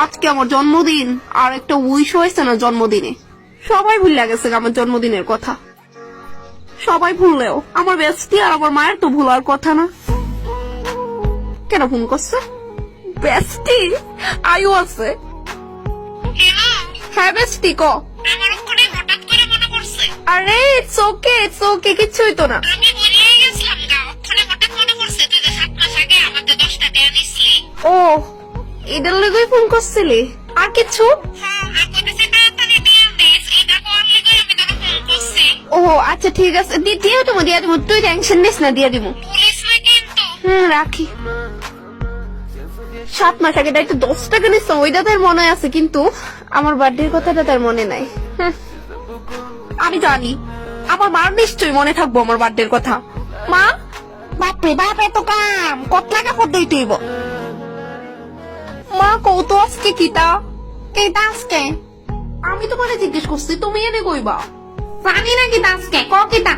আজকে আমার জন্মদিন, আর একটা উইশ হয়েছে না জন্মদিনে। সবাই ভুলে গেছে আমার জন্মদিনের কথা। সবাই ভুললেও আমার বেস্টি আর আমার মায়ের তো ভুলার কথা না। কেন ফোন করছে? বেস্টি আয়ু আছে। হ্যাঁ বেস্টি ক। আমার ওখানে হঠাৎ করে মনে পড়ছে। আরে চোখে চোখে কিচ্ছু হইতো না। আমি বলিয়ে গেছিলাম গা, ওখানে হঠাৎ মনে পড়ছে তুই যে 7 মাস আগে আমাদের 10টা টাকা নিছিলি। ও এটার লেগেই ফোন করছিলি? আর কিছু? হ্যাঁ, আর কইতেছে তাড়াতাড়ি দিয়ে দিস, এটা করলে কই আমি তোর ফোন করছি। ও আচ্ছা ঠিক আছে, দিয়ে দিব, তুই টেনশন নিস না, দিয়ে দিব। পুলিশ না কিন্তু। রাখি। 7 মাস আগে দায়িত্ব 10 টাকা নিচ্ছে, ওইটা তার মনে আছে, কিন্তু আমার বার্থডের কথাটা তার মনে নাই। আমি জানি আমার মার নিশ্চয়ই মনে থাকবো আমার বার্থডের কথা। মা, বাপরে বাপ, এত কাম কত টাকা পড়তেই তুইব। মা কৌতো আজকে কিতা কেটা আজকে? আমি তোমারে জিজ্ঞেস করছি, তুমি এনে কইবা। জানি না কি আজকে ক কিটা।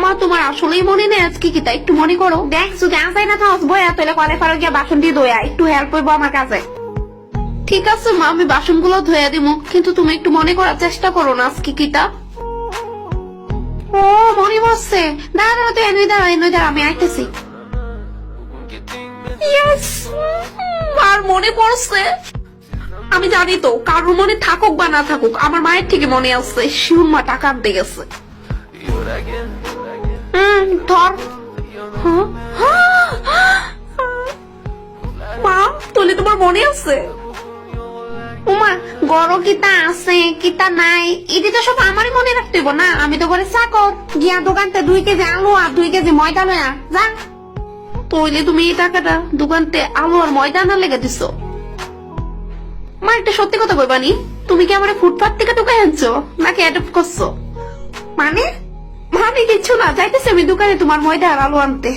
মা তোমার আসলেই মনে নেই আজকে কিতা? একটু মনে করো। দেখ যদি আসাই না থাকস বয়া তাহলে কলে পারো গিয়া বাসন দিয়ে দইয়া একটু হেল্প হইব আমার কাছে। ঠিক আছে মা, আমি বাসনগুলো ধুয়ে দিব, কিন্তু তুমি একটু মনে করার চেষ্টা করো না আজকে কিতা। ও মনে পড়ছে, দাঁড়া তুই এনে দাঁড়া, আমি আইতেছি। Yes! আর মনে পড়ছে। আমি জানি তো কারোর মনে থাকুক বা না থাকুক, আমার মায়ের থেকে মনে আছে শিউন মা টাকা আনতে গেছে। ধর। মা তাহলে তোমার মনে আছে? উমা গড় কিতা আছে কিতা নাই এটি তো সব আমারই মনে রাখতে হইব না। আমি তো করে চাকর, গিয়া দোকানতে 2 কেজি আলু আর 2 কেজি ময়দা লয়া যা। তাহলে তুমি এই টাকাটা দোকানতে আলু আর ময়দা আনার লেগে দিছো? মা একটা সত্যি কথা কইবানি, তুমি কি আমার ফুটপাথ থেকে ঢুকে আনছো নাকি অ্যাডপ্ট করছো? মানে মানে কিছু না, যাইতেছি আমি দোকানে তোমার ময়দা আর আলু আনতে।